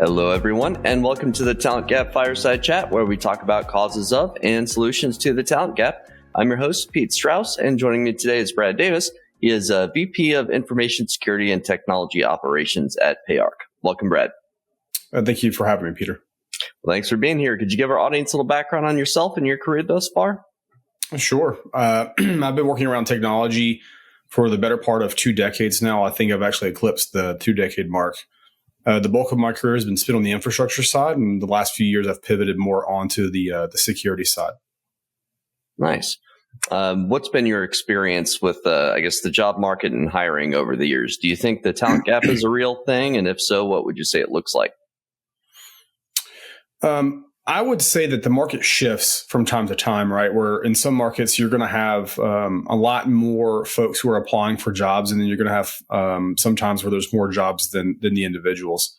Hello, everyone, and welcome to the Talent Gap Fireside Chat, where we talk about causes of and solutions to the talent gap. I'm your host, Pete Strauss, and joining me today is Brad Davis. He is a VP of Information Security and Technology Operations at PayArc. Welcome, Brad. Thank you for having me, Peter. Well, thanks for being here. Could you give our audience a little background on yourself and your career thus far? Sure. I've been working around technology for the better part of 2 decades now. I think I've actually eclipsed the 2-decade mark. The bulk of my career has been spent on the infrastructure side, and the last few years I've pivoted more onto the security side. Nice. What's been your experience with, the job market and hiring over the years? Do you think the talent gap is a real thing? And if so, what would you say it looks like? I would say that the market shifts from time to time, right? Where in some markets, you're going to have a lot more folks who are applying for jobs, and then you're going to have sometimes where there's more jobs than the individuals.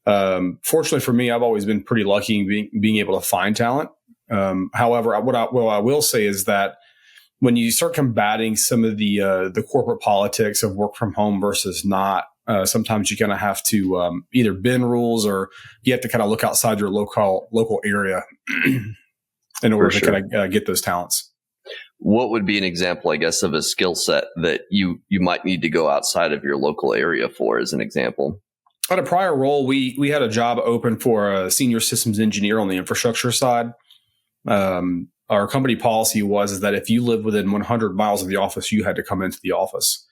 Fortunately for me, I've always been pretty lucky in being able to find talent. However, what I will say is that when you start combating some of the corporate politics of work from home versus not, sometimes you kind of have to either bend rules or you have to kind of look outside your local area in order to kind of get those talents. What would be an example, I guess, of a skill set that you might need to go outside of your local area for, as an example? At a prior role, we had a job open for a senior systems engineer on the infrastructure side. Our company policy was that if you lived within 100 miles of the office, you had to come into the office.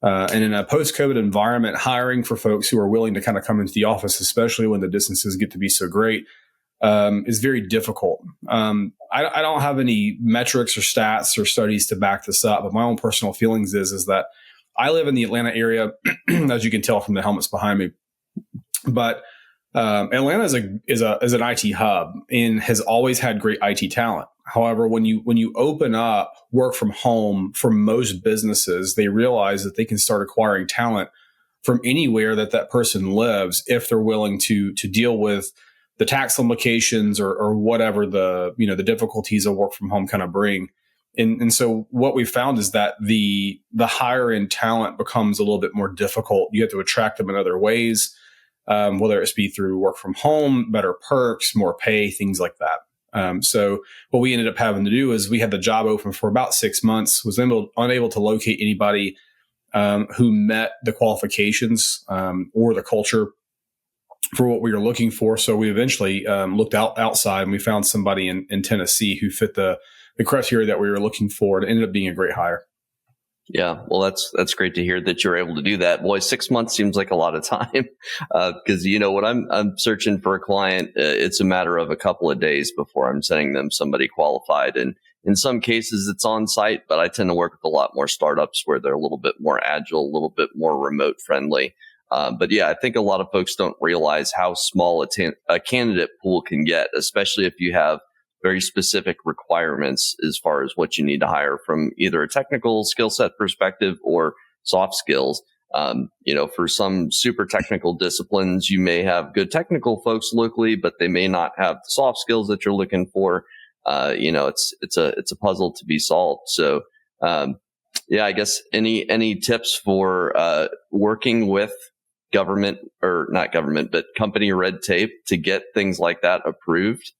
And in a post-COVID environment, hiring for folks who are willing to kind of come into the office, especially when the distances get to be so great, is very difficult. I don't have any metrics or stats or studies to back this up, but my own personal feelings is that I live in the Atlanta area, as you can tell from the helmets behind me. But Atlanta is an IT hub and has always had great IT talent. However, when you open up work from home for most businesses, they realize that they can start acquiring talent from anywhere that person lives if they're willing to deal with the tax implications or whatever the difficulties of work from home kind of bring. And so what we found is that the higher end talent becomes a little bit more difficult. You have to attract them in other ways, whether it's be through work from home, better perks, more pay, things like that. So what we ended up having to do is we had the job open for about 6 months, was unable to locate anybody who met the qualifications or the culture for what we were looking for. So we eventually looked outside and we found somebody in Tennessee who fit the criteria that we were looking for. It ended up being a great hire. Yeah, well, that's great to hear that you're able to do that. Boy, 6 months seems like a lot of time because when I'm searching for a client, it's a matter of a couple of days before I'm sending them somebody qualified. And in some cases, it's on site, but I tend to work with a lot more startups where they're a little bit more agile, a little bit more remote friendly. But yeah, I think a lot of folks don't realize how small a candidate pool can get, especially if you have very specific requirements as far as what you need to hire from either a technical skill set perspective or soft skills. For some super technical disciplines, you may have good technical folks locally, but they may not have the soft skills that you're looking for. It's a puzzle to be solved. So, I guess any tips for working with government or not government, but company red tape to get things like that approved?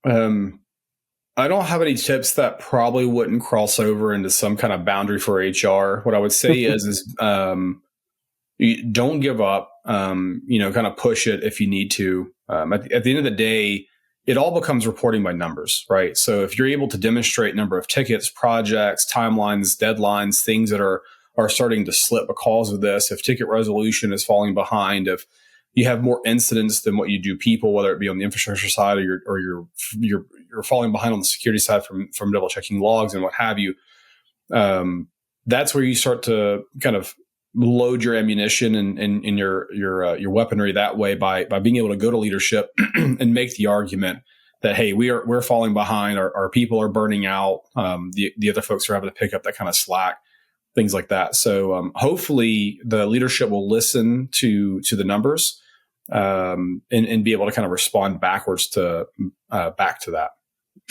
I don't have any tips that probably wouldn't cross over into some kind of boundary for HR. What I would say is you don't give up, kind of push it if you need to. At the end of the day, it all becomes reporting by numbers, right? So if you're able to demonstrate number of tickets, projects, timelines, deadlines, things that are starting to slip because of this, if ticket resolution is falling behind, if you have more incidents than what you do people, whether it be on the infrastructure side or you're falling behind on the security side from double checking logs and what have you. That's where you start to kind of load your ammunition and your weaponry that way by being able to go to leadership and make the argument that, hey, we're falling behind, our people are burning out, the other folks are having to pick up that kind of slack, things like that. So hopefully the leadership will listen to the numbers and be able to kind of respond backwards back to that.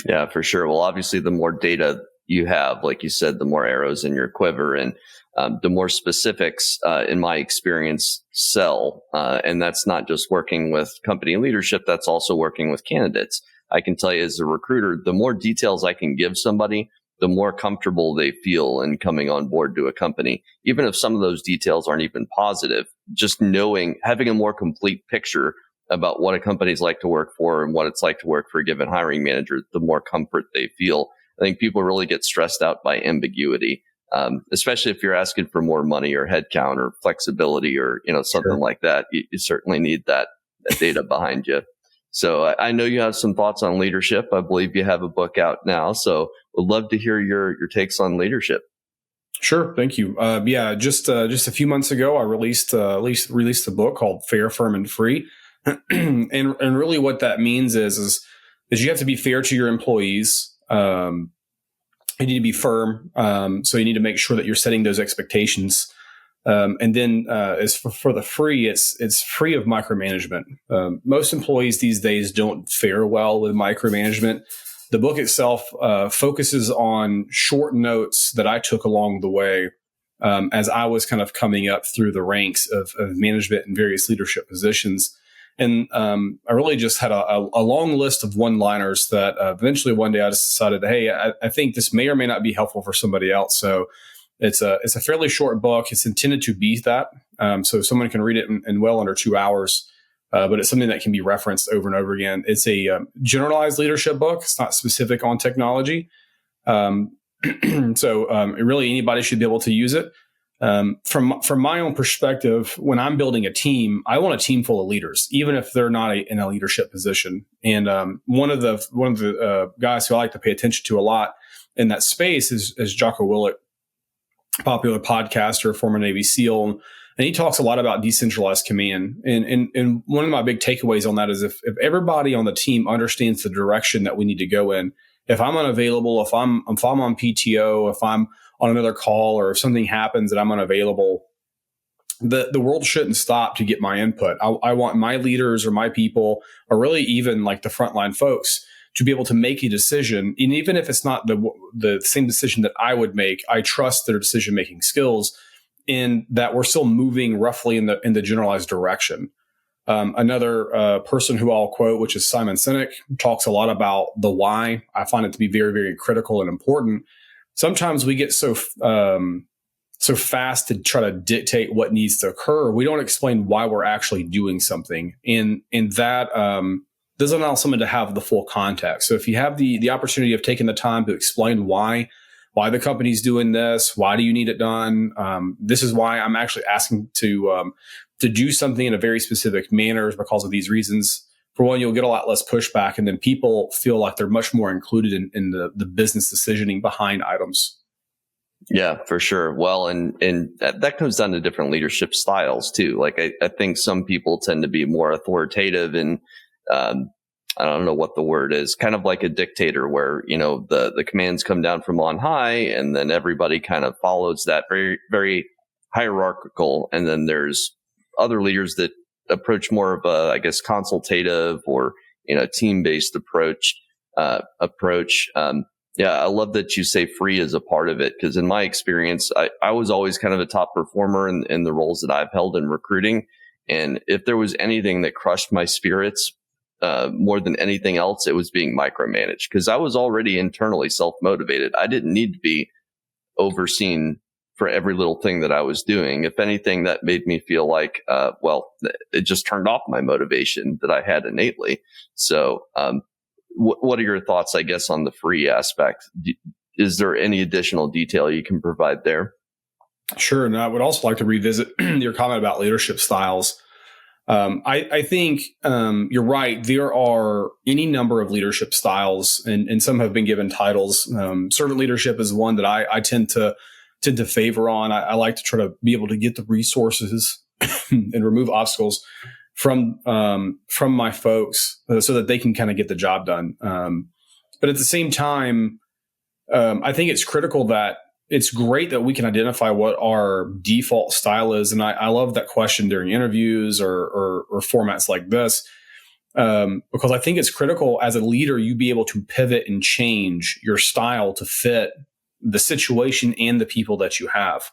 Yeah, for sure. Well, obviously, the more data you have, like you said, the more arrows in your quiver, and the more specifics, in my experience, sell. And that's not just working with company leadership, that's also working with candidates. I can tell you as a recruiter, the more details I can give somebody, the more comfortable they feel in coming on board to a company. Even if some of those details aren't even positive, just having a more complete picture about what a company's like to work for and what it's like to work for a given hiring manager, the more comfort they feel. I think people really get stressed out by ambiguity, especially if you're asking for more money or headcount or flexibility or, something Sure. like that. You certainly need that data behind you. So I know you have some thoughts on leadership. I believe you have a book out now. So would love to hear your takes on leadership. Sure, thank you. Yeah, just a few months ago, I released a book called Fair, Firm, and Free, and really what that means is you have to be fair to your employees. You need to be firm, so you need to make sure that you're setting those expectations. And then as for the free, it's free of micromanagement. Most employees these days don't fare well with micromanagement. The book itself focuses on short notes that I took along the way as I was kind of coming up through the ranks of management and various leadership positions. And I really just had a long list of one-liners that eventually one day I just decided, hey, I think this may or may not be helpful for somebody else. So it's a fairly short book. It's intended to be that, so someone can read it in well under 2 hours. But it's something that can be referenced over and over again. It's a generalized leadership book. It's not specific on technology. So really anybody should be able to use it. From my own perspective, when I'm building a team, I want a team full of leaders, even if they're not in a leadership position. And one of the guys who I like to pay attention to a lot in that space is Jocko Willink, popular podcaster, former Navy SEAL. And he talks a lot about decentralized command. And one of my big takeaways on that is if everybody on the team understands the direction that we need to go in, if I'm unavailable, if I'm on PTO, if I'm on another call, or if something happens that I'm unavailable, the world shouldn't stop to get my input. I want my leaders or my people, or really even like the frontline folks, to be able to make a decision. And even if it's not the same decision that I would make, I trust their decision-making skills, in that we're still moving roughly in the generalized direction. Another person who I'll quote, which is Simon Sinek, talks a lot about the why. I find it to be very, very critical and important. Sometimes we get so fast to try to dictate what needs to occur, we don't explain why we're actually doing something, and that doesn't allow someone to have the full context. So if you have the opportunity of taking the time to explain why the company's doing this, why do you need it done? This is why I'm actually asking to do something in a very specific manner because of these reasons. For one, you'll get a lot less pushback, and then people feel like they're much more included in the business decisioning behind items. Yeah, for sure. Well, and that comes down to different leadership styles too. Like I think some people tend to be more authoritative and I don't know what the word is, kind of like a dictator where, the commands come down from on high and then everybody kind of follows that, very, very hierarchical. And then there's other leaders that approach more of a, I guess, consultative or, team-based approach. Yeah, I love that you say free is a part of it, because in my experience, I was always kind of a top performer in the roles that I've held in recruiting. And if there was anything that crushed my spirits more than anything else, it was being micromanaged, because I was already internally self-motivated. I didn't need to be overseen for every little thing that I was doing. If anything, that made me feel like, it just turned off my motivation that I had innately. So, what are your thoughts, I guess, on the free aspect? Is there any additional detail you can provide there? Sure. And I would also like to revisit your comment about leadership styles. I think you're right. There are any number of leadership styles, and some have been given titles. Servant leadership is one that I tend to favor on. I like to try to be able to get the resources and remove obstacles from my folks so that they can kind of get the job done. But at the same time, I think it's critical that it's great that we can identify what our default style is. And I love that question during interviews or formats like this, because I think it's critical as a leader, you be able to pivot and change your style to fit the situation and the people that you have.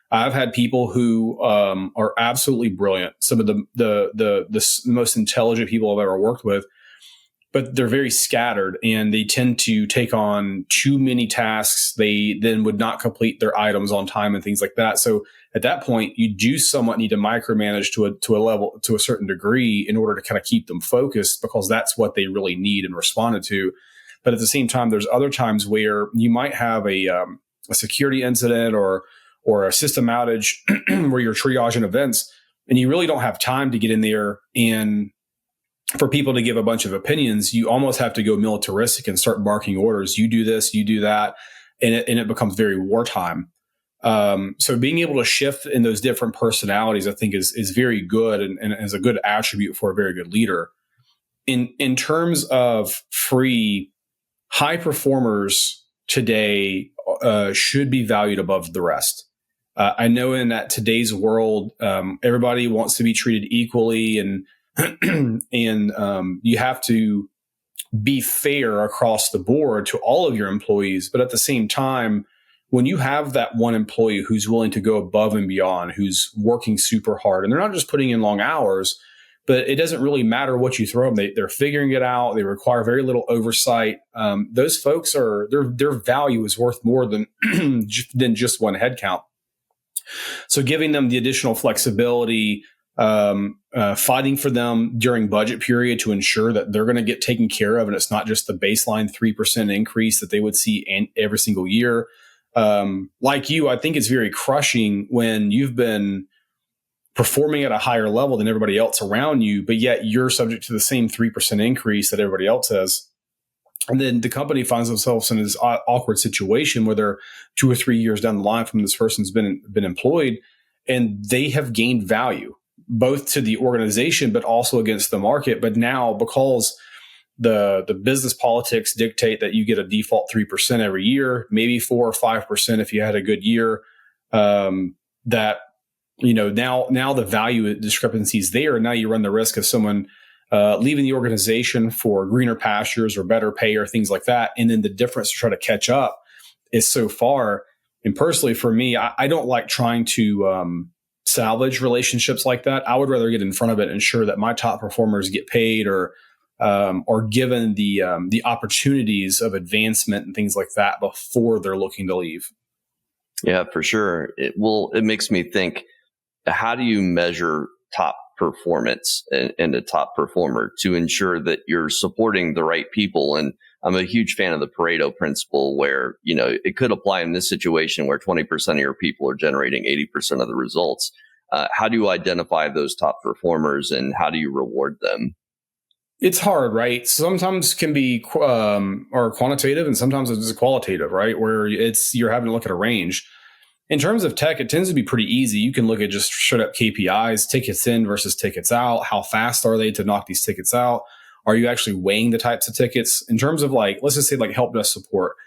I've had people who are absolutely brilliant, some of the most intelligent people I've ever worked with, but they're very scattered and they tend to take on too many tasks. They then would not complete their items on time and things like that. So at that point, you do somewhat need to micromanage to a certain degree in order to kind of keep them focused, because that's what they really need and responded to. But at the same time, there's other times where you might have a security incident or a system outage where you're triaging events, and you really don't have time to get in there and for people to give a bunch of opinions. You almost have to go militaristic and start barking orders. You do this, you do that, and it becomes very wartime. So being able to shift in those different personalities, I think, is very good and is a good attribute for a very good leader. In terms of free, high performers today should be valued above the rest. I know in that today's world, everybody wants to be treated equally, and and you have to be fair across the board to all of your employees. But at the same time, when you have that one employee who's willing to go above and beyond, who's working super hard, and they're not just putting in long hours, but it doesn't really matter what you throw them. They're figuring it out. They require very little oversight. Those folks their value is worth more than just one headcount. So giving them the additional flexibility, fighting for them during budget period to ensure that they're going to get taken care of, and it's not just the baseline 3% increase that they would see every single year. Like you, I think it's very crushing when you've been performing at a higher level than everybody else around you, but yet you're subject to the same 3% increase that everybody else has. And then the company finds themselves in this awkward situation where they're 2 or 3 years down the line from this person's been employed, and they have gained value both to the organization, but also against the market. But now, because the business politics dictate that you get a default 3% every year, maybe 4 or 5% if you had a good year, that, now the value discrepancy is there. And now you run the risk of someone leaving the organization for greener pastures or better pay or things like that. And then the difference to try to catch up is so far. And personally, for me, I don't like trying to salvage relationships like that. I would rather get in front of it and ensure that my top performers get paid or given the opportunities of advancement and things like that before they're looking to leave. Yeah, for sure. It makes me think, how do you measure top performance and a top performer to ensure that you're supporting the right people? And I'm a huge fan of the Pareto principle, where, it could apply in this situation where 20% of your people are generating 80% of the results. How do you identify those top performers, and how do you reward them? It's hard, right? Sometimes can be or quantitative, and sometimes it's qualitative, right? Where you're having to look at a range. In terms of tech, it tends to be pretty easy. You can look at just straight up KPIs, tickets in versus tickets out. How fast are they to knock these tickets out? Are you actually weighing the types of tickets? In terms of let's just say help desk support.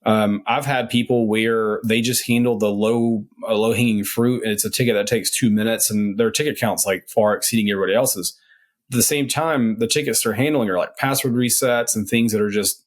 I've had people where they just handle the low hanging fruit, and it's a ticket that takes 2 minutes, and their ticket count's far exceeding everybody else's. At the same time, the tickets they're handling are password resets and things that are just,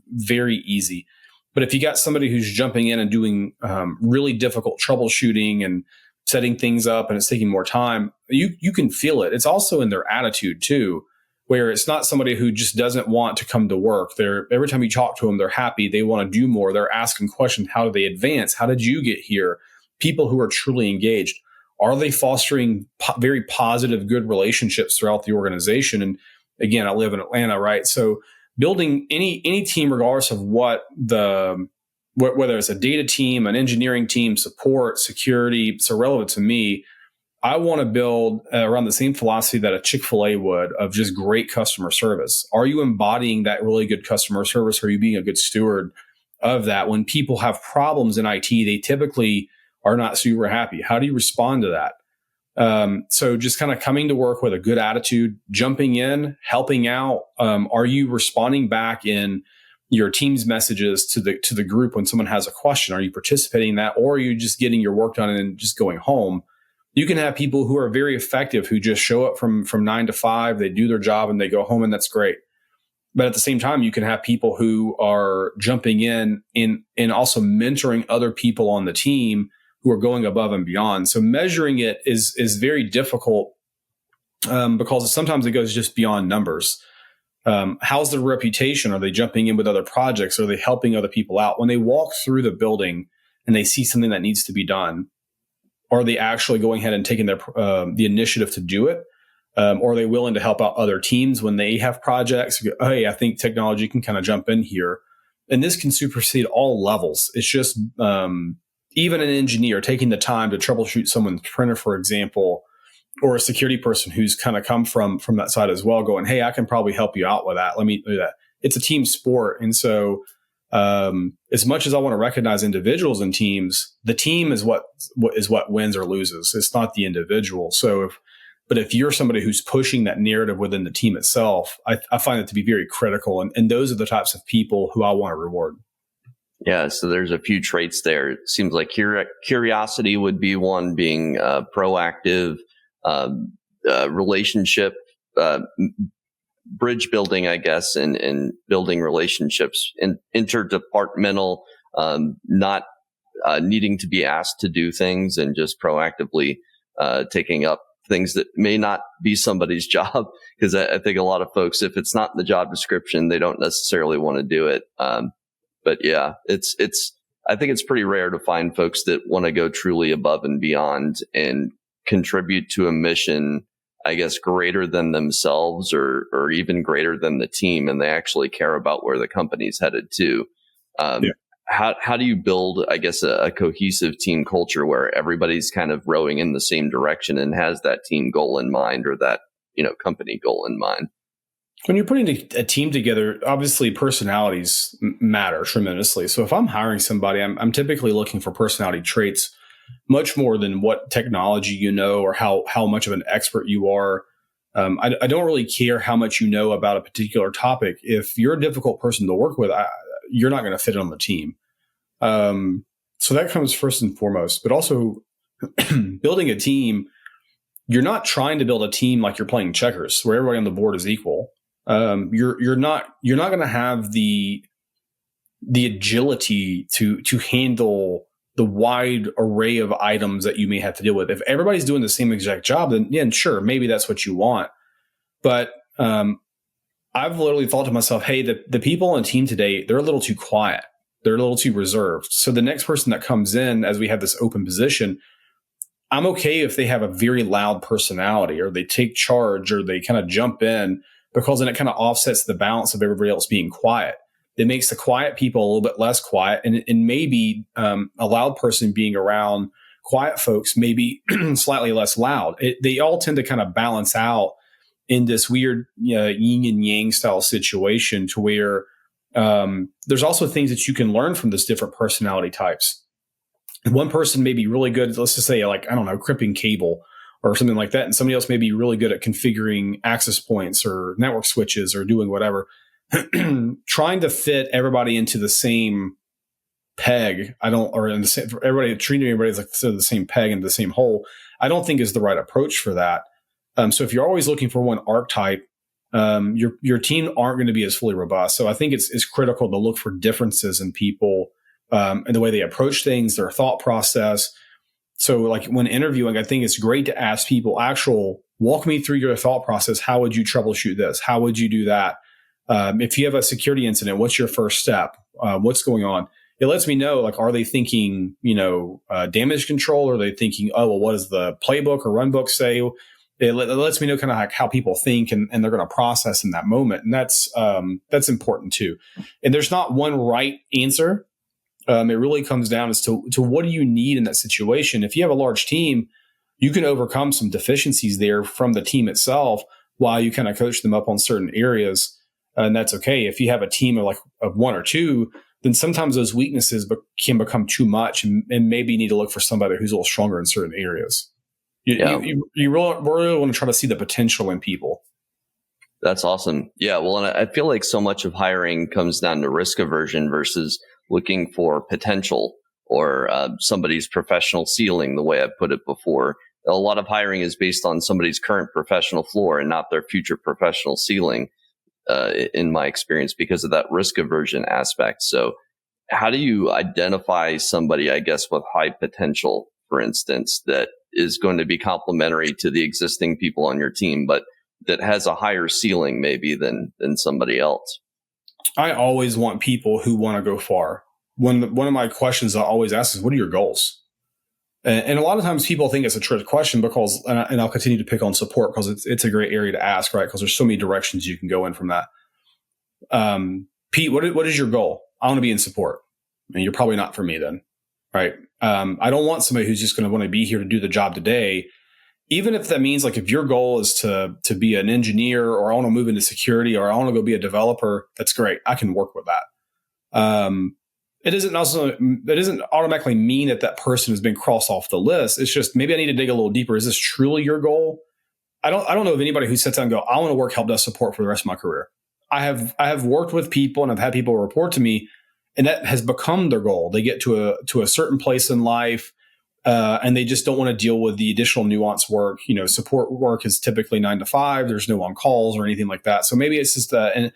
very easy. But if you got somebody who's jumping in and doing really difficult troubleshooting and setting things up, and it's taking more time, you can feel it. It's also in their attitude too, where it's not somebody who just doesn't want to come to work. Every time you talk to them, they're happy. They want to do more. They're asking questions. How do they advance? How did you get here? People who are truly engaged. Are they fostering very positive, good relationships throughout the organization? And again, I live in Atlanta, right? So building any team, regardless of whether it's a data team, an engineering team, support, security, it's irrelevant to me. I want to build around the same philosophy that a Chick-fil-A would, of just great customer service. Are you embodying that really good customer service? Are you being a good steward of that? When people have problems in IT, they typically are not super happy. How do you respond to that? So just kind of coming to work with a good attitude, jumping in, helping out. Are you responding back in your team's messages to the group when someone has a question? Are you participating in that, or are you just getting your work done and just going home? You can have people who are very effective, who just show up from 9 to 5, they do their job and they go home, and that's great. But at the same time, you can have people who are jumping in and also mentoring other people on the team who are going above and beyond. So measuring it is very difficult because sometimes it goes just beyond numbers. How's their reputation? Are they jumping in with other projects? Are they helping other people out? When they walk through the building and they see something that needs to be done, are they actually going ahead and taking the initiative to do it? Or are they willing to help out other teams when they have projects? Hey, I think technology can kind of jump in here. And this can supersede all levels. It's just even an engineer taking the time to troubleshoot someone's printer, for example, or a security person who's kind of come from that side as well, going, hey, I can probably help you out with that. Let me do that. It's a team sport. And so as much as I want to recognize individuals and teams, the team is what wins or loses. It's not the individual. So but if you're somebody who's pushing that narrative within the team itself, I find it to be very critical. And those are the types of people who I want to reward. Yeah, so there's a few traits there. It seems like curiosity would be one, being proactive, relationship, bridge building, I guess, and building relationships, and interdepartmental, not needing to be asked to do things and just proactively taking up things that may not be somebody's job. Because I think a lot of folks, if it's not in the job description, they don't necessarily want to do it. But yeah, I think it's pretty rare to find folks that want to go truly above and beyond and contribute to a mission, I guess, greater than themselves or even greater than the team. And they actually care about where the company's headed to. How do you build, I guess, a cohesive team culture where everybody's kind of rowing in the same direction and has that team goal in mind, or that, company goal in mind? When you're putting a team together, obviously personalities matter tremendously. So if I'm hiring somebody, I'm typically looking for personality traits much more than what technology or how much of an expert you are. I don't really care how much you know about a particular topic. If you're a difficult person to work with, you're not going to fit on the team. So that comes first and foremost. But also building a team, you're not trying to build a team like you're playing checkers, where everybody on the board is equal. You're not going to have the agility to handle the wide array of items that you may have to deal with. If everybody's doing the same exact job, then sure, maybe that's what you want. But I've literally thought to myself, hey, the people on the team today, they're a little too quiet. They're a little too reserved. So the next person that comes in, as we have this open position, I'm okay if they have a very loud personality, or they take charge, or they kind of jump in, because then it kind of offsets the balance of everybody else being quiet. It makes the quiet people a little bit less quiet, and maybe a loud person being around quiet folks, maybe slightly less loud. They all tend to kind of balance out in this weird yin and yang style situation, to where there's also things that you can learn from this different personality types. One person may be really good, let's just say, like, I don't know, crimping cable or something like that, and somebody else may be really good at configuring access points or network switches or doing whatever. Trying to fit everybody into the same peg, treating everybody as like the same peg into the same hole, I don't think is the right approach for that. So if you're always looking for one archetype, your team aren't going to be as fully robust. So I think it's critical to look for differences in people, and the way they approach things, their thought process. So like when interviewing, I think it's great to ask people walk me through your thought process. How would you troubleshoot this? How would you do that? If you have a security incident, what's your first step? What's going on? It lets me know, like, are they thinking, damage control? Or are they thinking, oh, well, what does the playbook or run book say? It lets me know kind of like how people think and they're going to process in that moment. And that's important too. And there's not one right answer. It really comes down as to what do you need in that situation. If you have a large team, you can overcome some deficiencies there from the team itself while you kind of coach them up on certain areas. And that's okay. If you have a team of one or two, then sometimes those weaknesses can become too much, and maybe you need to look for somebody who's a little stronger in certain areas. You really want to try to see the potential in people. That's awesome. Yeah. Well, and I feel like so much of hiring comes down to risk aversion versus looking for potential, or somebody's professional ceiling, the way I put it before. A lot of hiring is based on somebody's current professional floor and not their future professional ceiling. in my experience because of that risk aversion aspect. So how do you identify somebody, I guess, with high potential, for instance, that is going to be complementary to the existing people on your team, but that has a higher ceiling maybe than somebody else? I always want people who want to go far. One of my questions I always ask is, what are your goals? And a lot of times people think it's a trick question because, and I'll continue to pick on support because it's a great area to ask, right? Because there's so many directions you can go in from that. Pete, what is your goal? I want to be in support. And you're probably not for me then, right? I don't want somebody who's just going to want to be here to do the job today. Even if that means like if your goal is to be an engineer, or I want to move into security, or I want to go be a developer, that's great. I can work with that. It doesn't automatically mean that person has been crossed off the list. It's just maybe I need to dig a little deeper. Is this truly your goal? I don't know of anybody who sits down and go, I want to work help desk support for the rest of my career. I have worked with people and I've had people report to me, and that has become their goal. They get to a certain place in life, and they just don't want to deal with the additional nuance work. Support work is typically 9 to 5. There's no on calls or anything like that. So maybe it's just a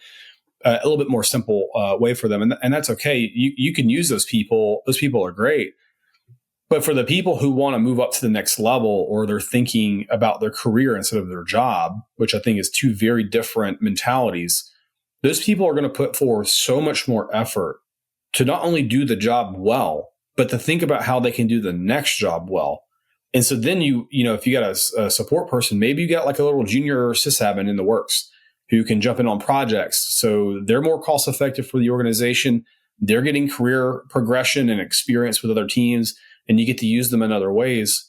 little bit more simple way for them. And that's okay. You can use those people. Those people are great. But for the people who want to move up to the next level, or they're thinking about their career instead of their job, which I think is two very different mentalities, those people are going to put forward so much more effort to not only do the job well, but to think about how they can do the next job well. And so then if you got a support person, maybe you got like a little junior sysadmin in the works who can jump in on projects. So they're more cost effective for the organization. They're getting career progression and experience with other teams, and you get to use them in other ways.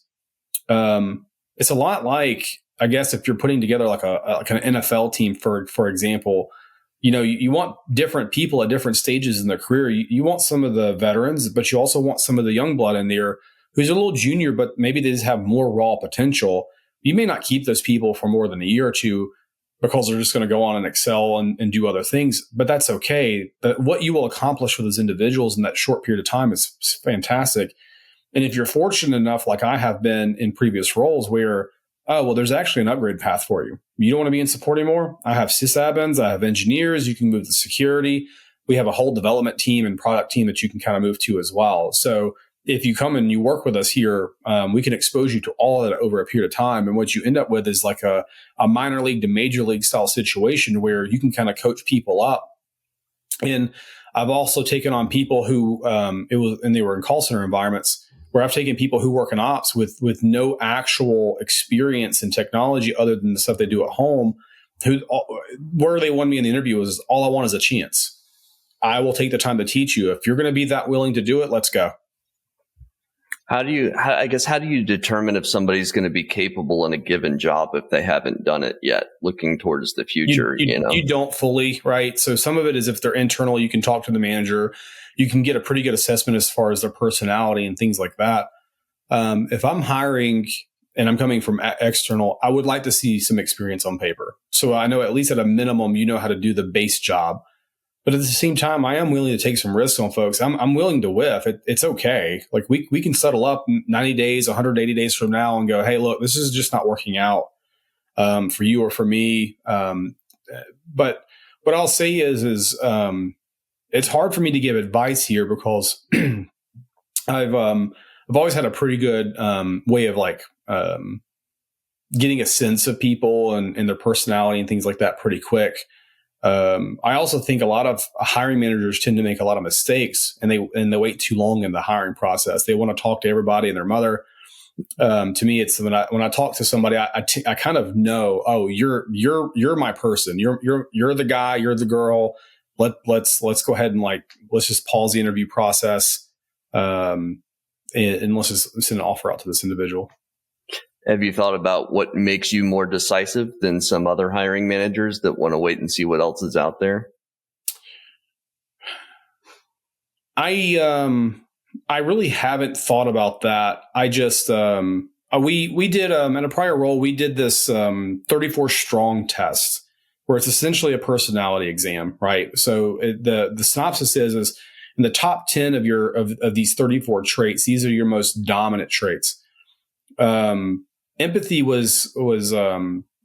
It's a lot like, I guess, if you're putting together like an NFL team, for example, you want different people at different stages in their career. You want some of the veterans, but you also want some of the young blood in there who's a little junior, but maybe they just have more raw potential. You may not keep those people for more than a year or two because they're just going to go on and excel and do other things, but that's okay. But what you will accomplish with those individuals in that short period of time is fantastic. And if you're fortunate enough, like I have been in previous roles where, there's actually an upgrade path for you. You don't want to be in support anymore? I have sysadmins, I have engineers, you can move to security. We have a whole development team and product team that you can kind of move to as well. So if you come and you work with us here, we can expose you to all of that over a period of time. And what you end up with is like a minor league to major league style situation where you can kind of coach people up. And I've also taken on people who they were in call center environments, where I've taken people who work in ops with no actual experience in technology other than the stuff they do at home, where they won me in the interview was, all I want is a chance. I will take the time to teach you. If you're going to be that willing to do it, let's go. How do you determine if somebody's going to be capable in a given job if they haven't done it yet, looking towards the future? You don't fully, right? So some of it is if they're internal, you can talk to the manager. You can get a pretty good assessment as far as their personality and things like that. If I'm hiring and I'm coming from external, I would like to see some experience on paper. So I know at least at a minimum, you know how to do the base job. But at the same time, I am willing to take some risks on folks. I'm willing to whiff. It's okay. Like we can settle up 90 days, 180 days from now and go, hey, look, this is just not working out for you or for me. But what I'll say is it's hard for me to give advice here because I've always had a pretty good way of like getting a sense of people and their personality and things like that pretty quick. I also think a lot of hiring managers tend to make a lot of mistakes and they wait too long in the hiring process. They want to talk to everybody and their mother. To me, it's when I talk to somebody, I kind of know, oh, you're my person. You're the guy, you're the girl. Let's go ahead and let's just pause the interview process. And let's just send an offer out to this individual. Have you thought about what makes you more decisive than some other hiring managers that want to wait and see what else is out there? I really haven't thought about that. I just we did in a prior role we did this 34 strong test where it's essentially a personality exam, right? So the synopsis is in the top 10 of these 34 traits, these are your most dominant traits. Empathy was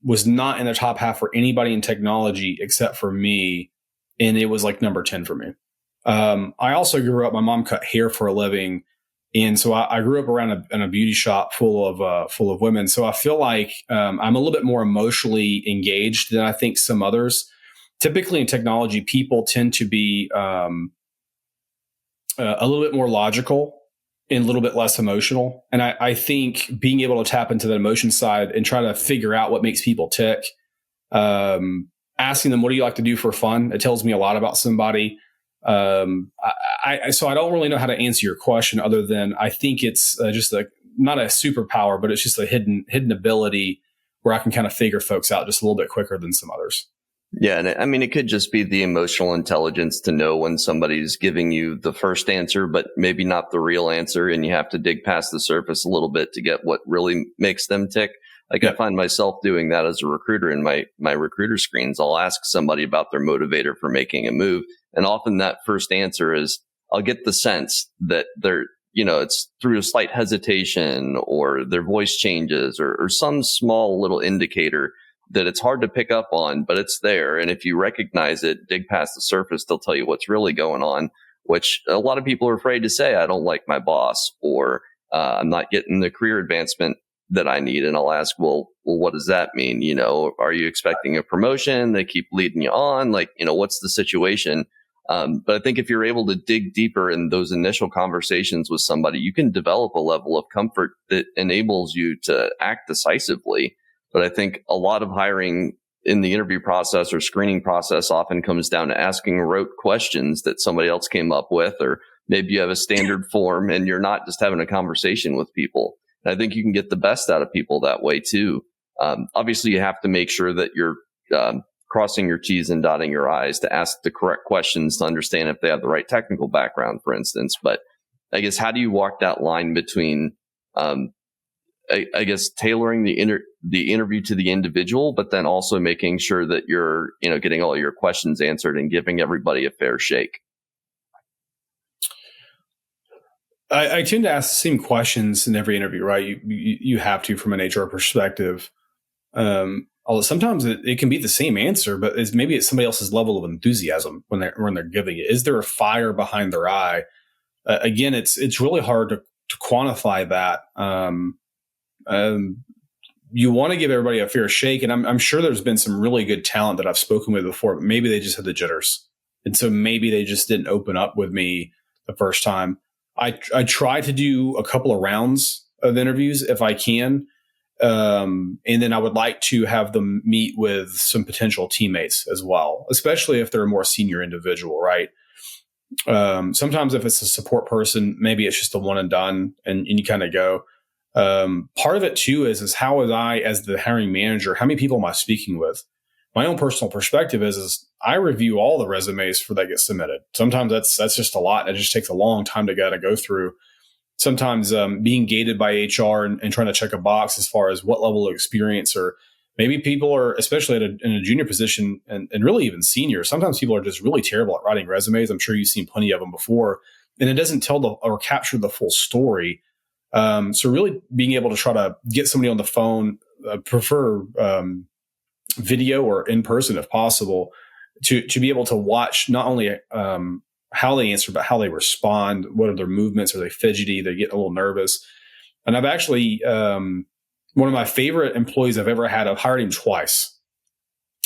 was not in the top half for anybody in technology except for me. And it was like number 10 for me. I also grew up, my mom cut hair for a living. And so I grew up around in a beauty shop full of women. So I feel like I'm a little bit more emotionally engaged than I think some others. Typically in technology, people tend to be a little bit more logical and a little bit less emotional. And I think being able to tap into that emotion side and try to figure out what makes people tick, asking them, what do you like to do for fun? It tells me a lot about somebody. So I don't really know how to answer your question other than I think it's just not a superpower, but it's just a hidden ability where I can kind of figure folks out just a little bit quicker than some others. Yeah. And I mean, it could just be the emotional intelligence to know when somebody's giving you the first answer, but maybe not the real answer. And you have to dig past the surface a little bit to get what really makes them tick. Like I find myself doing that as a recruiter in my recruiter screens. I'll ask somebody about their motivator for making a move. And often that first answer is, I'll get the sense that they're, it's through a slight hesitation or their voice changes or some small little indicator that it's hard to pick up on, but it's there. And if you recognize it, dig past the surface, they'll tell you what's really going on, which a lot of people are afraid to say. I don't like my boss, or I'm not getting the career advancement that I need. And I'll ask, well, what does that mean? Are you expecting a promotion? They keep leading you on. Like, what's the situation? But I think if you're able to dig deeper in those initial conversations with somebody, you can develop a level of comfort that enables you to act decisively. But I think a lot of hiring in the interview process or screening process often comes down to asking rote questions that somebody else came up with, or maybe you have a standard form and you're not just having a conversation with people. And I think you can get the best out of people that way too. Obviously, you have to make sure that you're crossing your T's and dotting your I's to ask the correct questions to understand if they have the right technical background, for instance. But I guess, how do you walk that line between, I guess, tailoring the interview to the individual, but then also making sure that you're, getting all your questions answered and giving everybody a fair shake? I tend to ask the same questions in every interview, right? You have to, from an HR perspective. Although sometimes it can be the same answer, but maybe it's somebody else's level of enthusiasm when they're giving it. Is there a fire behind their eye? Again, it's really hard to quantify that. You want to give everybody a fair shake, and I'm sure there's been some really good talent that I've spoken with before, but maybe they just had the jitters, and so maybe they just didn't open up with me the first time. I try to do a couple of rounds of interviews if I can. And then I would like to have them meet with some potential teammates as well, especially if they're a more senior individual, right? Sometimes if it's a support person, maybe it's just a one and done and you kind of go. Part of it too is how is I, as the hiring manager, how many people am I speaking with? My own personal perspective is I review all the resumes that get submitted. Sometimes that's just a lot. And it just takes a long time to go through. Sometimes being gated by HR and trying to check a box as far as what level of experience, or maybe people are, especially in a junior position and really even senior, sometimes people are just really terrible at writing resumes. I'm sure you've seen plenty of them before, and it doesn't tell or capture the full story. So really being able to try to get somebody on the phone, prefer video or in person if possible, to be able to watch not only how they answer, but how they respond. What are their movements? Are they fidgety? They're getting a little nervous. And I've actually, one of my favorite employees I've ever had, I've hired him twice.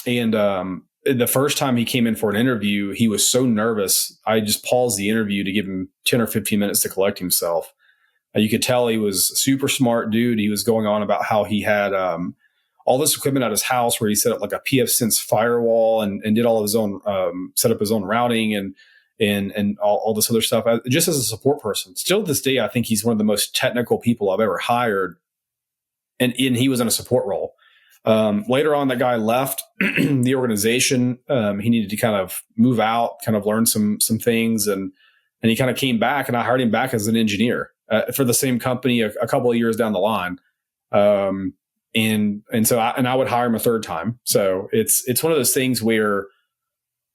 And the first time he came in for an interview, he was so nervous. I just paused the interview to give him 10 or 15 minutes to collect himself. You could tell he was a super smart dude. He was going on about how he had all this equipment at his house where he set up like a pfSense firewall and did all of his own, set up his own routing and all this other stuff. Just as a support person, still to this day, I think he's one of the most technical people I've ever hired. And he was in a support role. Later on, that guy left the organization. He needed to kind of move out, kind of learn some things. And he kind of came back, and I hired him back as an engineer for the same company a couple of years down the line. So I would hire him a third time. So it's one of those things where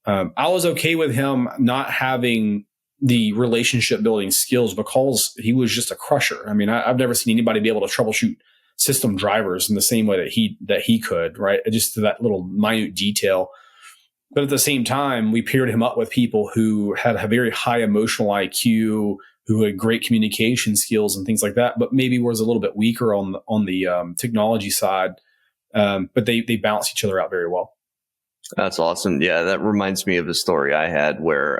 I was okay with him not having the relationship building skills because he was just a crusher. I mean, I've never seen anybody be able to troubleshoot system drivers in the same way that he could, right? Just to that little minute detail. But at the same time, we paired him up with people who had a very high emotional IQ, who had great communication skills and things like that, but maybe was a little bit weaker on the technology side. But they balance each other out very well. That's awesome. Yeah, that reminds me of a story I had where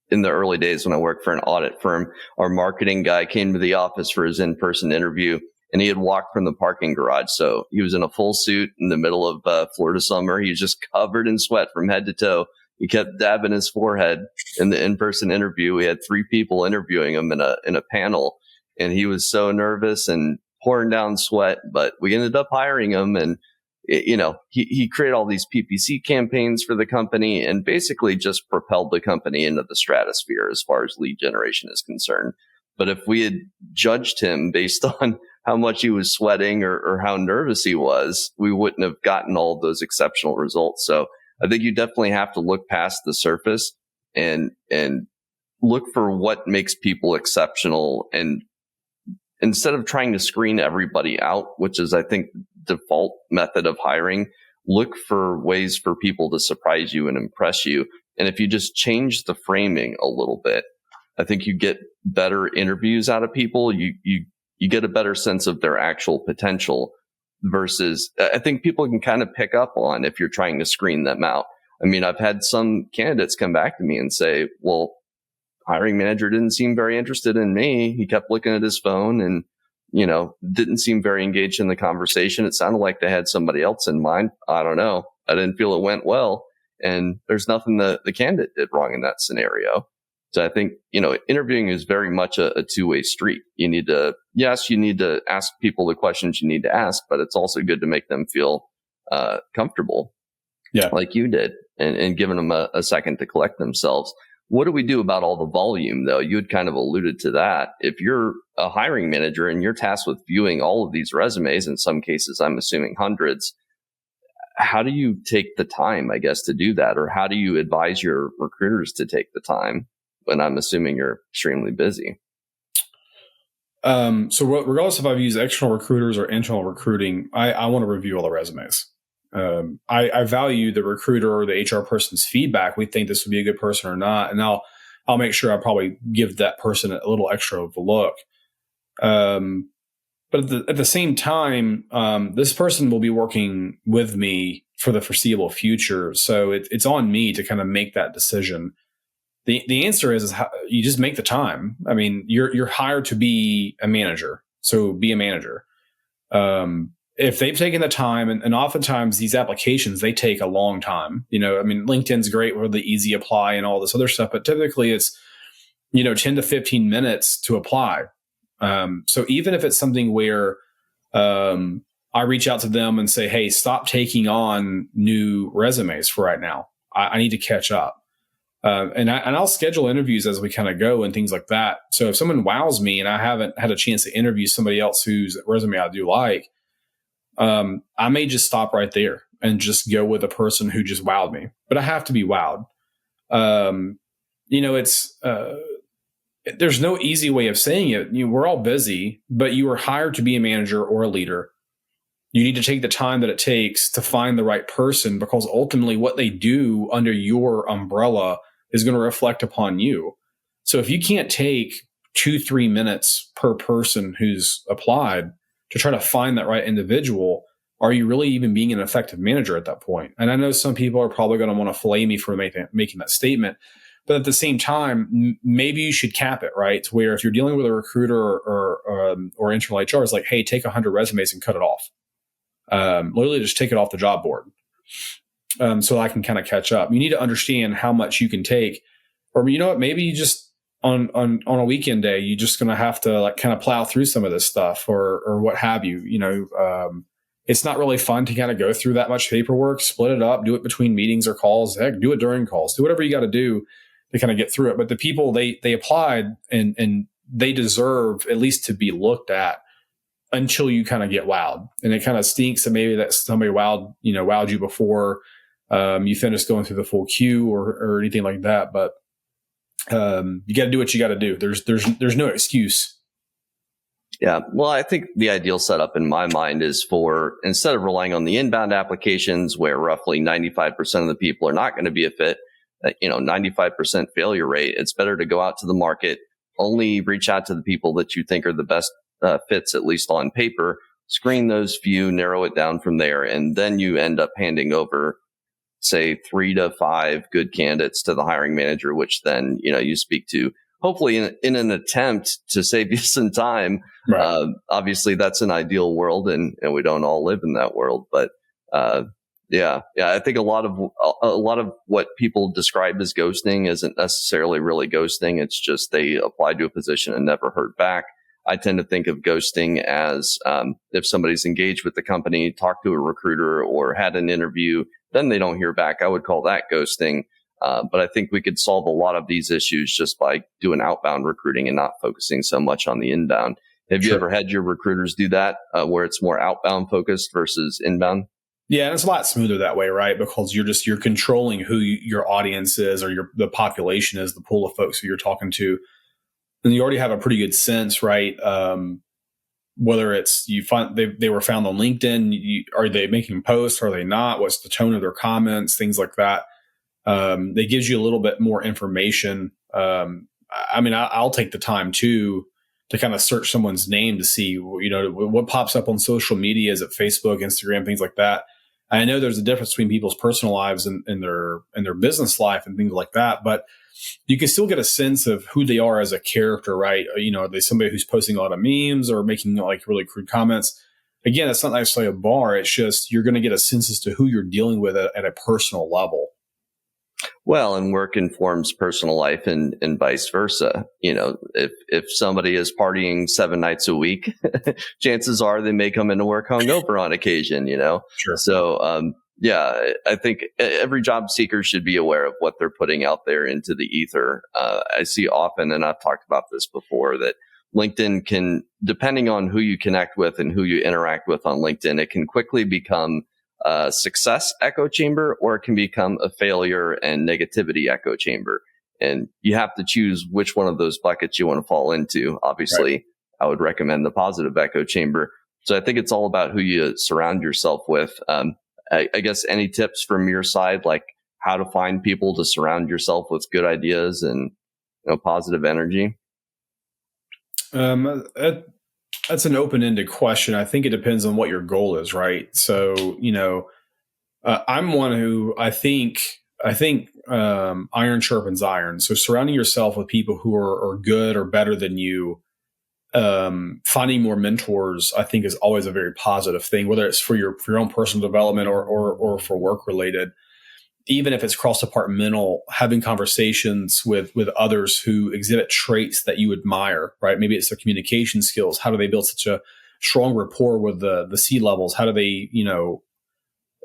in the early days when I worked for an audit firm, our marketing guy came to the office for his in-person interview, and he had walked from the parking garage. So he was in a full suit in the middle of Florida summer. He was just covered in sweat from head to toe. He kept dabbing his forehead in the in-person interview. We had 3 people interviewing him in a panel, and he was so nervous and pouring down sweat, but we ended up hiring him. And he created all these PPC campaigns for the company and basically just propelled the company into the stratosphere as far as lead generation is concerned. But if we had judged him based on how much he was sweating or how nervous he was, we wouldn't have gotten all of those exceptional results. So I think you definitely have to look past the surface and look for what makes people exceptional. And instead of trying to screen everybody out, which is, I think, default method of hiring, look for ways for people to surprise you and impress you. And if you just change the framing a little bit, I think you get better interviews out of people. You get a better sense of their actual potential versus I think people can kind of pick up on if you're trying to screen them out. I mean, I've had some candidates come back to me and say, well, hiring manager didn't seem very interested in me. He kept looking at his phone and, didn't seem very engaged in the conversation. It sounded like they had somebody else in mind. I don't know. I didn't feel it went well. And there's nothing the candidate did wrong in that scenario. So I think, interviewing is very much a two-way street. You need to ask people the questions you need to ask, but it's also good to make them feel comfortable. Yeah. Like you did and giving them a second to collect themselves. What do we do about all the volume, though? You had kind of alluded to that. If you're a hiring manager and you're tasked with viewing all of these resumes, in some cases, I'm assuming hundreds, how do you take the time, I guess, to do that? Or how do you advise your recruiters to take the time when I'm assuming you're extremely busy? So regardless if I've used external recruiters or internal recruiting, I want to review all the resumes. I value the recruiter or the HR person's feedback. We think this would be a good person or not. And I'll make sure I probably give that person a little extra of a look. But at the same time, this person will be working with me for the foreseeable future. So it's on me to kind of make that decision. The answer is how, you just make the time. I mean, you're hired to be a manager. So be a manager. If they've taken the time, and oftentimes these applications, they take a long time. LinkedIn's great for the easy apply and all this other stuff, but typically it's, 10 to 15 minutes to apply. So even if it's something where I reach out to them and say, hey, stop taking on new resumes for right now. I need to catch up. And I'll schedule interviews as we kind of go and things like that. So if someone wows me and I haven't had a chance to interview somebody else whose resume I do like, I may just stop right there and just go with a person who just wowed me. But I have to be wowed. There's no easy way of saying it. We're all busy, but you are hired to be a manager or a leader. You need to take the time that it takes to find the right person, because ultimately what they do under your umbrella is going to reflect upon you. So if you can't take 2-3 minutes per person who's applied to try to find that right individual, are you really even being an effective manager at that point? And I know some people are probably going to want to fillet me for making that statement. But at the same time, maybe you should cap it, right? To where if you're dealing with a recruiter or internal HR, it's like, hey, take 100 resumes and cut it off. Literally just take it off the job board. So I can kind of catch up. You need to understand how much you can take. Or you know what, maybe you just on a weekend day, you're just going to have to kind of plow through some of this stuff or what have you. It's not really fun to kind of go through that much paperwork. Split it up, do it between meetings or calls. Heck, do it during calls. Do whatever you got to do to kind of get through it. But the people they applied and they deserve at least to be looked at until you kind of get wowed. And it kind of stinks that maybe that somebody wowed you before you finished going through the full queue or anything like that. But you got to do what you got to do. There's no excuse. Yeah. Well, I think the ideal setup in my mind is for, instead of relying on the inbound applications where roughly 95% of the people are not going to be a fit, 95% failure rate, it's better to go out to the market, only reach out to the people that you think are the best fits, at least on paper, screen those few, narrow it down from there. And then you end up handing over, say, 3 to 5 good candidates to the hiring manager, which then, you speak to, hopefully in an attempt to save you some time. Right. Obviously that's an ideal world, and we don't all live in that world, but, yeah. I think a lot of what people describe as ghosting isn't necessarily really ghosting. It's just they applied to a position and never heard back. I tend to think of ghosting as, if somebody's engaged with the company, talked to a recruiter, or had an interview, then they don't hear back. I would call that ghosting. But I think we could solve a lot of these issues just by doing outbound recruiting and not focusing so much on the inbound. Have you ever had your recruiters do that, where it's more outbound focused versus inbound? Yeah, and it's a lot smoother that way, right? Because you're controlling who your audience is, or the population is, the pool of folks who you're talking to, and you already have a pretty good sense, right? Whether it's you find they were found on LinkedIn, are they making posts? Are they not? What's the tone of their comments? Things like that. It gives you a little bit more information. I'll take the time too to kind of search someone's name to see, what pops up on social media. Is it Facebook, Instagram, things like that? I know there's a difference between people's personal lives and their business life and things like that, but you can still get a sense of who they are as a character, right? Are they somebody who's posting a lot of memes or making like really crude comments? Again, it's not necessarily a bar. It's just you're going to get a sense as to who you're dealing with at a personal level. Well, and work informs personal life and vice versa. If somebody is partying 7 nights a week, chances are they may come into work hungover on occasion, Sure. So, I think every job seeker should be aware of what they're putting out there into the ether. I see often, and I've talked about this before, that LinkedIn can, depending on who you connect with and who you interact with on LinkedIn, it can quickly become a success echo chamber, or it can become a failure and negativity echo chamber. And you have to choose which one of those buckets you want to fall into. Obviously, right. I would recommend the positive echo chamber. So I think it's all about who you surround yourself with. I guess any tips from your side, like how to find people to surround yourself with good ideas and positive energy? That's an open-ended question. I think it depends on what your goal is, right? So, I'm one who I think iron sharpens iron. So surrounding yourself with people who are good or better than you, finding more mentors, I think is always a very positive thing, whether it's for your own personal development or for work related. Even if it's cross-departmental, having conversations with others who exhibit traits that you admire, right? Maybe it's their communication skills. How do they build such a strong rapport with the C-levels? How do they,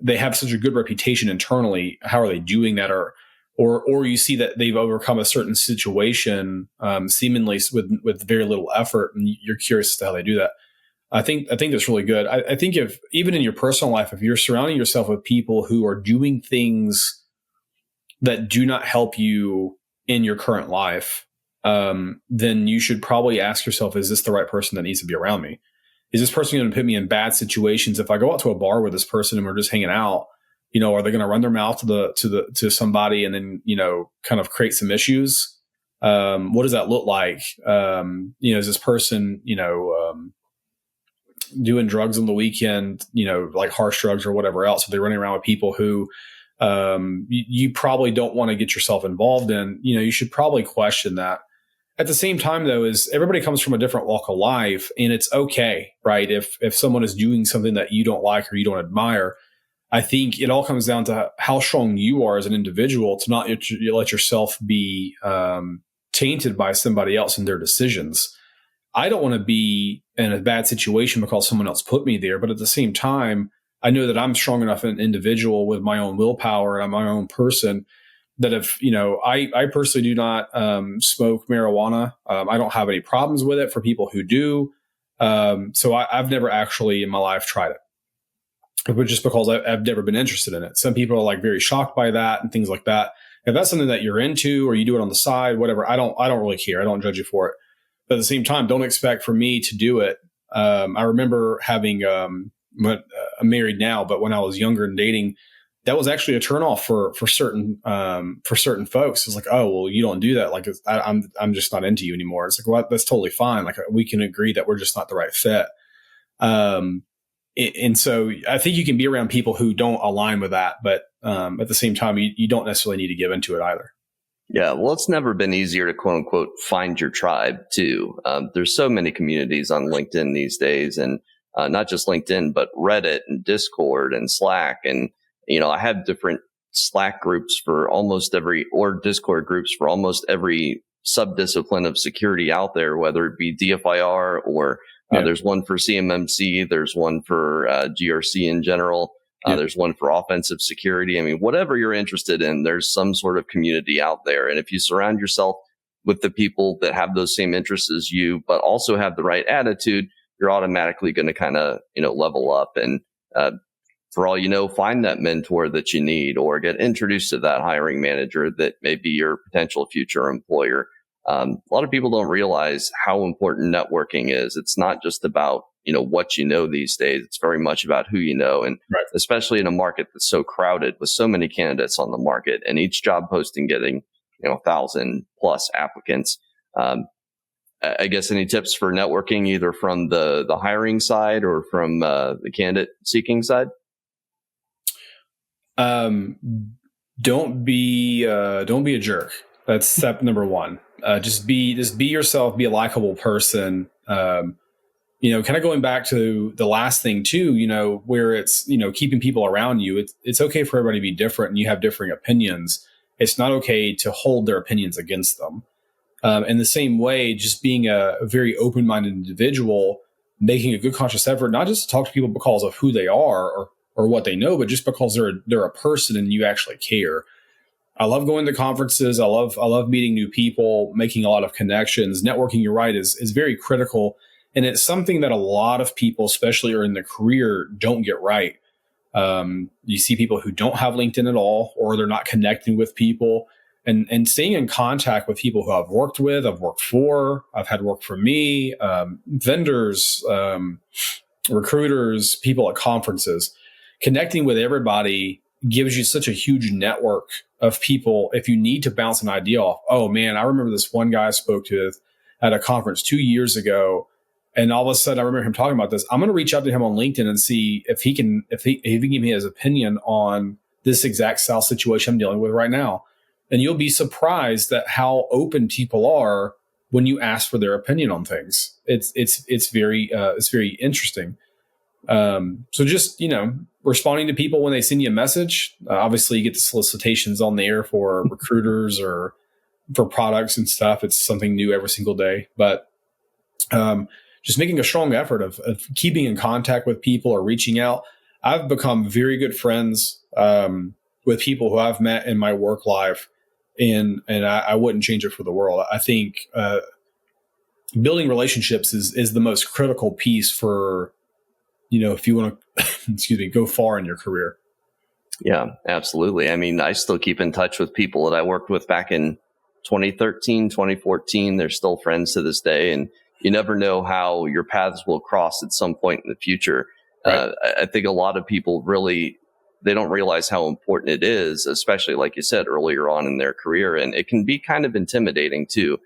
they have such a good reputation internally? How are they doing that? Or you see that they've overcome a certain situation, seemingly with very little effort, and you're curious as to how they do that. I think that's really good. I think if even in your personal life, if you're surrounding yourself with people who are doing things that do not help you in your current life, then you should probably ask yourself, is this the right person that needs to be around me? Is this person going to put me in bad situations? If I go out to a bar with this person and we're just hanging out, are they going to run their mouth to somebody and then, kind of create some issues? What does that look like? Is this person, doing drugs on the weekend, like harsh drugs or whatever else? Are they running around with people who you probably don't want to get yourself involved in? You should probably question that. At the same time, though, is everybody comes from a different walk of life, and it's okay, right? If someone is doing something that you don't like or you don't admire, I think it all comes down to how strong you are as an individual to not let yourself be tainted by somebody else and their decisions. I don't want to be in a bad situation because someone else put me there. But at the same time, I know that I'm strong enough an individual with my own willpower and I'm my own person that if, I personally do not smoke marijuana. I don't have any problems with it for people who do. So I've never actually in my life tried it, but just because I've never been interested in it. Some people are like very shocked by that and things like that. If that's something that you're into or you do it on the side, whatever, I don't really care. I don't judge you for it. But at the same time, don't expect for me to do it. I remember having, I'm married now, but when I was younger and dating, that was actually a turnoff for certain folks. It's like, oh, well, you don't do that. Like, I'm just not into you anymore. It's like, well, that's totally fine. Like, we can agree that we're just not the right fit. And so I think you can be around people who don't align with that, but at the same time, you don't necessarily need to give into it either. Yeah, well, it's never been easier to quote unquote find your tribe too. There's so many communities on LinkedIn these days, and not just LinkedIn, but Reddit and Discord and Slack. And, I have different Slack groups for almost or Discord groups for almost every subdiscipline of security out there, whether it be DFIR or there's one for CMMC, there's one for GRC in general. There's one for offensive security. I mean, whatever you're interested in, there's some sort of community out there. And if you surround yourself with the people that have those same interests as you, but also have the right attitude, you're automatically going to kind of, level up. And for all you know, find that mentor that you need, or get introduced to that hiring manager that may be your potential future employer. A lot of people don't realize how important networking is. It's not just about what you know these days. It's very much about who you know. And especially in a market that's so crowded with so many candidates on the market and each job posting getting, 1,000+ applicants. I guess any tips for networking, either from the hiring side or from the candidate seeking side? Don't be a jerk. That's step number one. Just be yourself, be a likable person. Kind of going back to the last thing too, where it's, keeping people around you. It's okay for everybody to be different and you have differing opinions. It's not okay to hold their opinions against them. In the same way, just being a very open-minded individual, making a good conscious effort, not just to talk to people because of who they are or what they know, but just because they're a person and you actually care. I love going to conferences. I love meeting new people, making a lot of connections. Networking, you're right, is very critical. And it's something that a lot of people, especially early in their career, don't get right. You see people who don't have LinkedIn at all, or they're not connecting with people, and staying in contact with people who I've worked with, I've worked for, I've had work for me, vendors, recruiters, people at conferences. Connecting with everybody gives you such a huge network of people. If you need to bounce an idea off, oh man, I remember this one guy I spoke to at a conference 2 years ago. And all of a sudden, I remember him talking about this. I'm going to reach out to him on LinkedIn and see if he can give me his opinion on this exact sales situation I'm dealing with right now. And you'll be surprised at how open people are when you ask for their opinion on things. It's very interesting. So just responding to people when they send you a message. Obviously, you get the solicitations on the air for recruiters or for products and stuff. It's something new every single day, but just making a strong effort of keeping in contact with people or reaching out. I've become very good friends with people who I've met in my work life, and I wouldn't change it for the world. I think building relationships is the most critical piece for, if you want to, go far in your career. Yeah, absolutely. I mean, I still keep in touch with people that I worked with back in 2013, 2014. They're still friends to this day. And you never know how your paths will cross at some point in the future. Right. I think a lot of people they don't realize how important it is, especially like you said earlier on in their career. And it can be kind of intimidating too.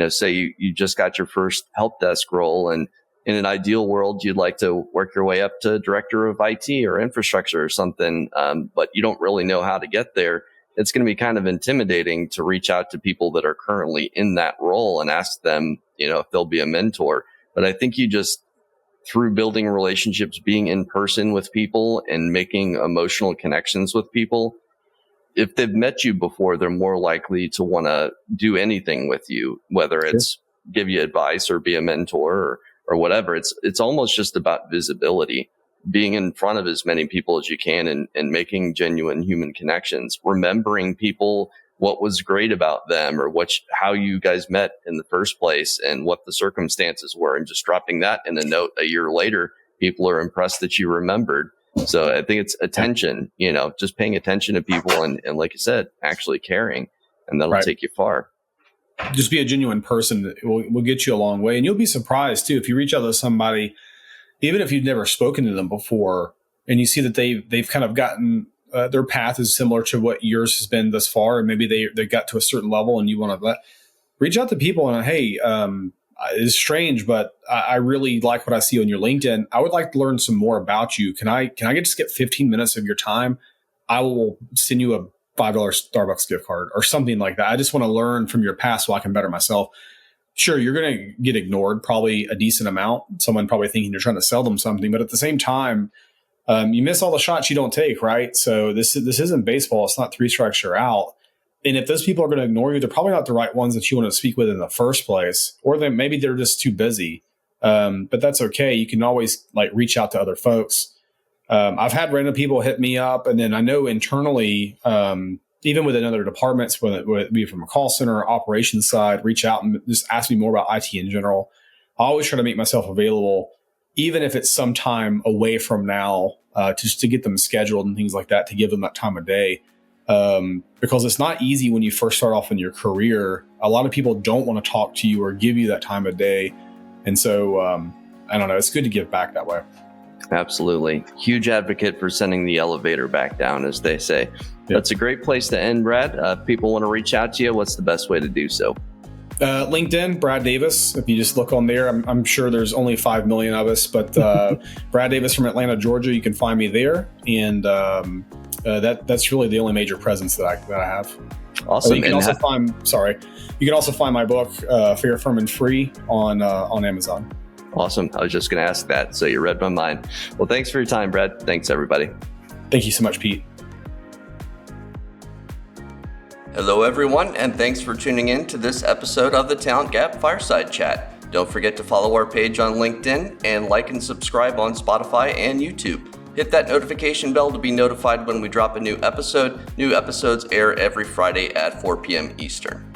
Say you just got your first help desk role, and in an ideal world, you'd like to work your way up to director of IT or infrastructure or something, but you don't really know how to get there. It's going to be kind of intimidating to reach out to people that are currently in that role and ask them, if they'll be a mentor. But I think you just, through building relationships, being in person with people and making emotional connections with people, if they've met you before, they're more likely to want to do anything with you, whether it's give you advice or be a mentor or whatever. It's almost just about visibility, being in front of as many people as you can and making genuine human connections, remembering people, what was great about them or how you guys met in the first place and what the circumstances were, and just dropping that in a note a year later. People are impressed that you remembered. So I think it's attention, just paying attention to people and like you said, actually caring, and that'll take you far. just be a genuine person. It will get you a long way. And you'll be surprised too if you reach out to somebody, even if you've never spoken to them before, and you see that they've kind of gotten their path is similar to what yours has been thus far, and maybe they got to a certain level, and you want to reach out to people and, hey, it's strange, but I really like what I see on your LinkedIn. I would like to learn some more about you. Can I just get 15 minutes of your time? I will send you a $5 Starbucks gift card or something like that. I just want to learn from your past so I can better myself. Sure, you're going to get ignored probably a decent amount. Someone probably thinking you're trying to sell them something, but at the same time, you miss all the shots you don't take, right? So this isn't baseball. It's not 3 strikes, you're out. And if those people are going to ignore you, they're probably not the right ones that you want to speak with in the first place, or maybe they're just too busy. But that's okay. You can always reach out to other folks. I've had random people hit me up, and then I know internally, even within other departments, whether it be from a call center or operations side, reach out and just ask me more about IT in general. I always try to make myself available, even if it's some time away from now, just to get them scheduled and things like that, to give them that time of day. Because it's not easy when you first start off in your career. A lot of people don't want to talk to you or give you that time of day. And so, I don't know, it's good to give back that way. Absolutely. Huge advocate for sending the elevator back down, as they say. Yep. That's a great place to end, Brad. If people want to reach out to you, what's the best way to do so? LinkedIn, Brad Davis. If you just look on there, I'm sure there's only 5 million of us, but Brad Davis from Atlanta, Georgia, you can find me there. And that's really the only major presence that I have. Awesome. You can also find my book, Fair, Firm, and Free on Amazon. Awesome. I was just going to ask that, so you read my mind. Well, thanks for your time, Brad. Thanks, everybody. Thank you so much, Pete. Hello, everyone, and thanks for tuning in to this episode of the Talent Gap Fireside Chat. Don't forget to follow our page on LinkedIn and like and subscribe on Spotify and YouTube. Hit that notification bell to be notified when we drop a new episode. New episodes air every Friday at 4 p.m. Eastern.